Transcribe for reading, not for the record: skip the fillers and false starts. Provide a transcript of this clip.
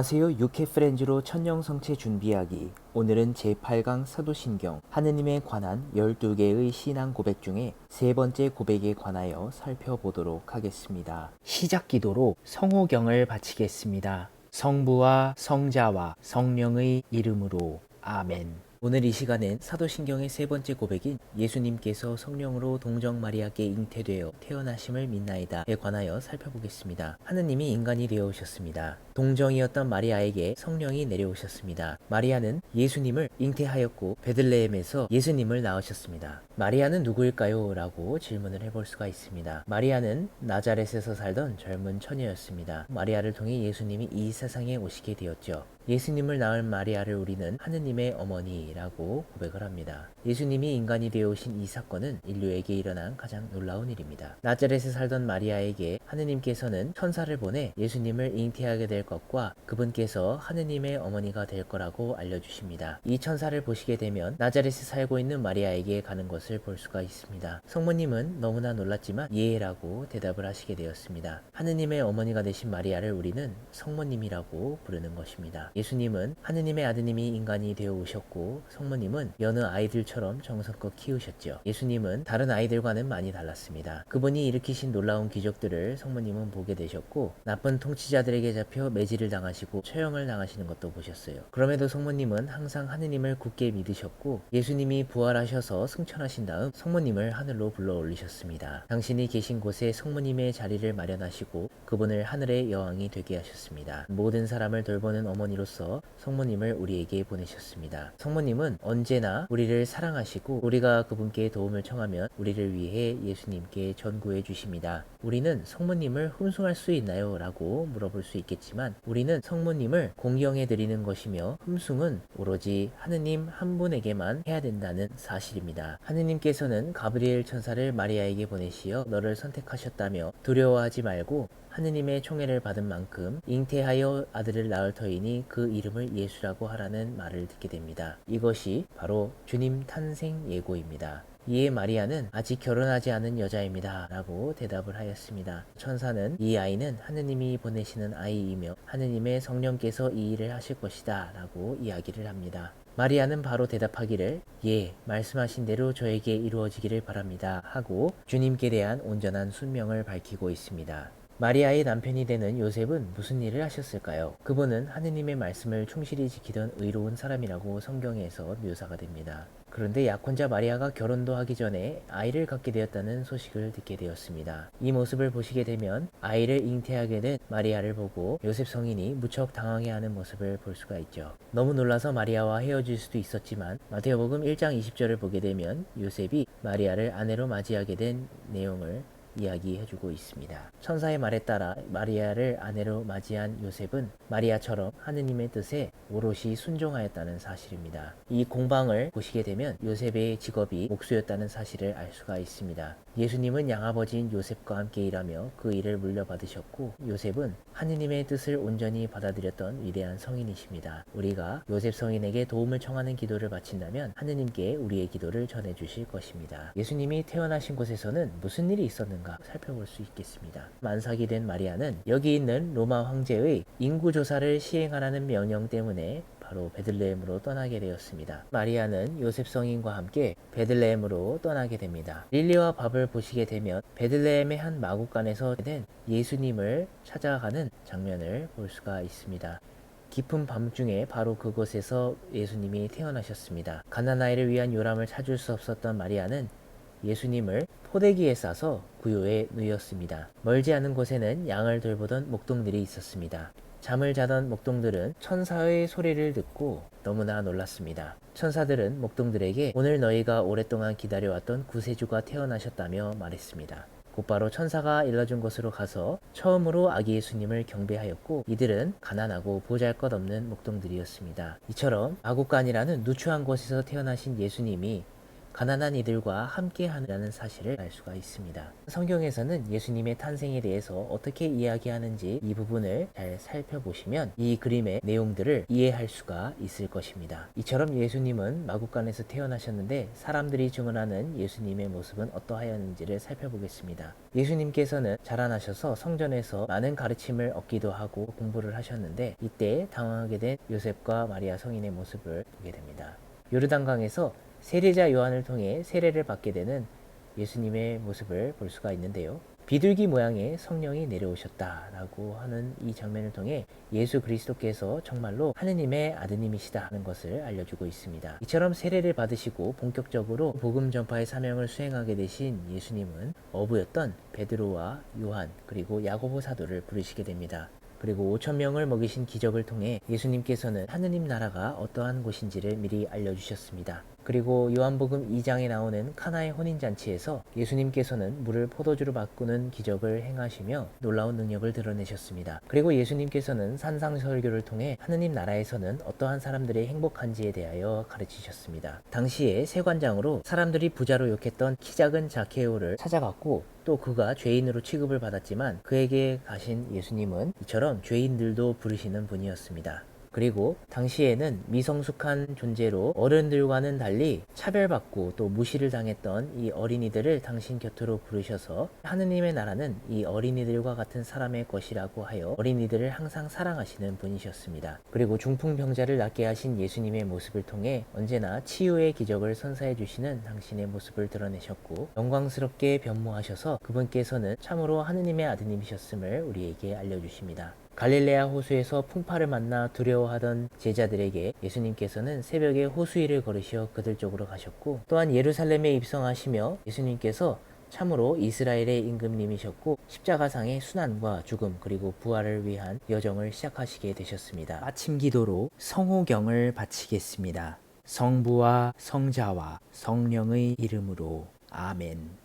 안녕하세요. 육회 프렌즈로 천년성체 준비하기. 오늘은 제8강 사도신경 하느님에 관한 12개의 신앙 고백 중에 세 번째 고백에 관하여 살펴보도록 하겠습니다. 시작 기도로 성호경을 바치겠습니다. 성부와 성자와 성령의 이름으로 아멘. 오늘 이 시간엔 사도신경의 세 번째 고백인 예수님께서 성령으로 동정 마리아께 잉태되어 태어나심을 믿나이다에 관하여 살펴보겠습니다. 하느님이 인간이 되어 오셨습니다. 동정이었던 마리아에게 성령이 내려오셨습니다. 마리아는 예수님을 잉태하였고 베들레헴에서 예수님을 낳으셨습니다. 마리아는 누구일까요? 라고 질문을 해볼 수가 있습니다. 마리아는 나자렛에서 살던 젊은 처녀였습니다. 마리아를 통해 예수님이 이 세상에 오시게 되었죠. 예수님을 낳은 마리아를 우리는 하느님의 어머니라고 고백을 합니다. 예수님이 인간이 되어 오신 이 사건은 인류에게 일어난 가장 놀라운 일입니다. 나자렛에 살던 마리아에게 하느님께서는 천사를 보내 예수님을 잉태하게 될 것과 그분께서 하느님의 어머니가 될 거라고 알려주십니다. 이 천사를 보시게 되면 나자렛에 살고 있는 마리아에게 가는 것을 볼 수가 있습니다. 성모님은 너무나 놀랐지만 예라고 대답을 하시게 되었습니다. 하느님의 어머니가 되신 마리아를 우리는 성모님이라고 부르는 것입니다. 예수님은 하느님의 아드님이 인간이 되어 오셨고 성모님은 여느 아이들처럼 정성껏 키우셨죠. 예수님은 다른 아이들과는 많이 달랐습니다. 그분이 일으키신 놀라운 기적들을 성모님은 보게 되셨고 나쁜 통치자들에게 잡혀 매질을 당하시고 처형을 당하시는 것도 보셨어요. 그럼에도 성모님은 항상 하느님을 굳게 믿으셨고 예수님이 부활하셔서 승천하신 다음 성모님을 하늘로 불러 올리셨습니다. 당신이 계신 곳에 성모님의 자리를 마련하시고 그분을 하늘의 여왕이 되게 하셨습니다. 모든 사람을 돌보는 어머니로서 성모님을 우리에게 보내셨습니다. 성모님은 언제나 우리를 사랑하시고 우리가 그분께 도움을 청하면 우리를 위해 예수님께 전구해 주십니다. 우리는 성모님을 흠숭할 수 있나요? 라고 물어볼 수 있겠지만 우리는 성모님을 공경해 드리는 것이며 흠숭은 오로지 하느님 한 분에게만 해야 된다는 사실입니다. 하느님께서는 가브리엘 천사를 마리아에게 보내시어 너를 선택하셨다며 두려워하지 말고 하느님의 총애를 받은 만큼 잉태하여 아들을 낳을 터이니 그 이름을 예수라고 하라는 말을 듣게 됩니다. 이것이 바로 주님 탄생 예고입니다. 이에 마리아는 아직 결혼하지 않은 여자입니다 라고 대답을 하였습니다. 천사는 이 아이는 하느님이 보내시는 아이이며 하느님의 성령께서 이 일을 하실 것이다 라고 이야기를 합니다. 마리아는 바로 대답하기를 예, 말씀하신 대로 저에게 이루어지기를 바랍니다 하고 주님께 대한 온전한 순명을 밝히고 있습니다. 마리아의 남편이 되는 요셉은 무슨 일을 하셨을까요? 그분은 하느님의 말씀을 충실히 지키던 의로운 사람이라고 성경에서 묘사가 됩니다. 그런데 약혼자 마리아가 결혼도 하기 전에 아이를 갖게 되었다는 소식을 듣게 되었습니다. 이 모습을 보시게 되면 아이를 잉태하게 된 마리아를 보고 요셉 성인이 무척 당황해하는 모습을 볼 수가 있죠. 너무 놀라서 마리아와 헤어질 수도 있었지만 마태복음 1장 20절을 보게 되면 요셉이 마리아를 아내로 맞이하게 된 내용을 이야기해주고 있습니다. 천사의 말에 따라 마리아를 아내로 맞이한 요셉은 마리아처럼 하느님의 뜻에 오롯이 순종하였다는 사실입니다. 이 공방을 보시게 되면 요셉의 직업이 목수였다는 사실을 알 수가 있습니다. 예수님은 양아버지인 요셉과 함께 일하며 그 일을 물려받으셨고 요셉은 하느님의 뜻을 온전히 받아들였던 위대한 성인이십니다. 우리가 요셉 성인에게 도움을 청하는 기도를 바친다면 하느님께 우리의 기도를 전해주실 것입니다. 예수님이 태어나신 곳에서는 무슨 일이 있었는가 살펴볼 수 있겠습니다. 만삭이 된 마리아는 여기 있는 로마 황제의 인구조사를 시행하라는 명령 때문에 바로 베들레헴으로 떠나게 되었습니다. 마리아는 요셉 성인과 함께 베들레헴으로 떠나게 됩니다. 릴리와 밥을 보시게 되면 베들레헴의 한 마구간에서 된 예수님을 찾아가는 장면을 볼 수가 있습니다. 깊은 밤중에 바로 그곳에서 예수님이 태어나셨습니다. 가나나이를 위한 요람을 찾을 수 없었던 마리아는 예수님을 포대기에 싸서 구유에 누였습니다. 멀지 않은 곳에는 양을 돌보던 목동들이 있었습니다. 잠을 자던 목동들은 천사의 소리를 듣고 너무나 놀랐습니다. 천사들은 목동들에게 오늘 너희가 오랫동안 기다려왔던 구세주가 태어나셨다며 말했습니다. 곧바로 천사가 일러준 곳으로 가서 처음으로 아기 예수님을 경배하였고 이들은 가난하고 보잘것없는 목동들이었습니다. 이처럼 마구간이라는 누추한 곳에서 태어나신 예수님이 가난한 이들과 함께하는 사실을 알 수가 있습니다. 성경에서는 예수님의 탄생에 대해서 어떻게 이야기하는지 이 부분을 잘 살펴보시면 이 그림의 내용들을 이해할 수가 있을 것입니다. 이처럼 예수님은 마구간에서 태어나셨는데 사람들이 증언하는 예수님의 모습은 어떠하였는지를 살펴보겠습니다. 예수님께서는 자라나셔서 성전에서 많은 가르침을 얻기도 하고 공부를 하셨는데 이때 당황하게 된 요셉과 마리아 성인의 모습을 보게 됩니다. 요르단강에서 세례자 요한을 통해 세례를 받게 되는 예수님의 모습을 볼 수가 있는데요. 비둘기 모양의 성령이 내려오셨다라고 하는 이 장면을 통해 예수 그리스도께서 정말로 하느님의 아드님이시다는 것을 알려주고 있습니다. 이처럼 세례를 받으시고 본격적으로 복음 전파의 사명을 수행하게 되신 예수님은 어부였던 베드로와 요한 그리고 야고보 사도를 부르시게 됩니다. 그리고 5,000명을 먹이신 기적을 통해 예수님께서는 하느님 나라가 어떠한 곳인지를 미리 알려주셨습니다. 그리고 요한복음 2장에 나오는 카나의 혼인잔치에서 예수님께서는 물을 포도주로 바꾸는 기적을 행하시며 놀라운 능력을 드러내셨습니다. 그리고 예수님께서는 산상설교를 통해 하느님 나라에서는 어떠한 사람들이 행복한지에 대하여 가르치셨습니다. 당시에 세관장으로 사람들이 부자로 욕했던 키 작은 자케오를 찾아갔고 또 그가 죄인으로 취급을 받았지만 그에게 가신 예수님은 이처럼 죄인들도 부르시는 분이었습니다. 그리고 당시에는 미성숙한 존재로 어른들과는 달리 차별받고 또 무시를 당했던 이 어린이들을 당신 곁으로 부르셔서 하느님의 나라는 이 어린이들과 같은 사람의 것이라고 하여 어린이들을 항상 사랑하시는 분이셨습니다. 그리고 중풍병자를 낫게 하신 예수님의 모습을 통해 언제나 치유의 기적을 선사해 주시는 당신의 모습을 드러내셨고 영광스럽게 변모하셔서 그분께서는 참으로 하느님의 아드님이셨음을 우리에게 알려주십니다. 갈릴레아 호수에서 풍파를 만나 두려워하던 제자들에게 예수님께서는 새벽에 호수 위를 걸으시어 그들 쪽으로 가셨고 또한 예루살렘에 입성하시며 예수님께서 참으로 이스라엘의 임금님이셨고 십자가상의 순환과 죽음 그리고 부활을 위한 여정을 시작하시게 되셨습니다. 마침 기도로 성호경을 바치겠습니다. 성부와 성자와 성령의 이름으로 아멘.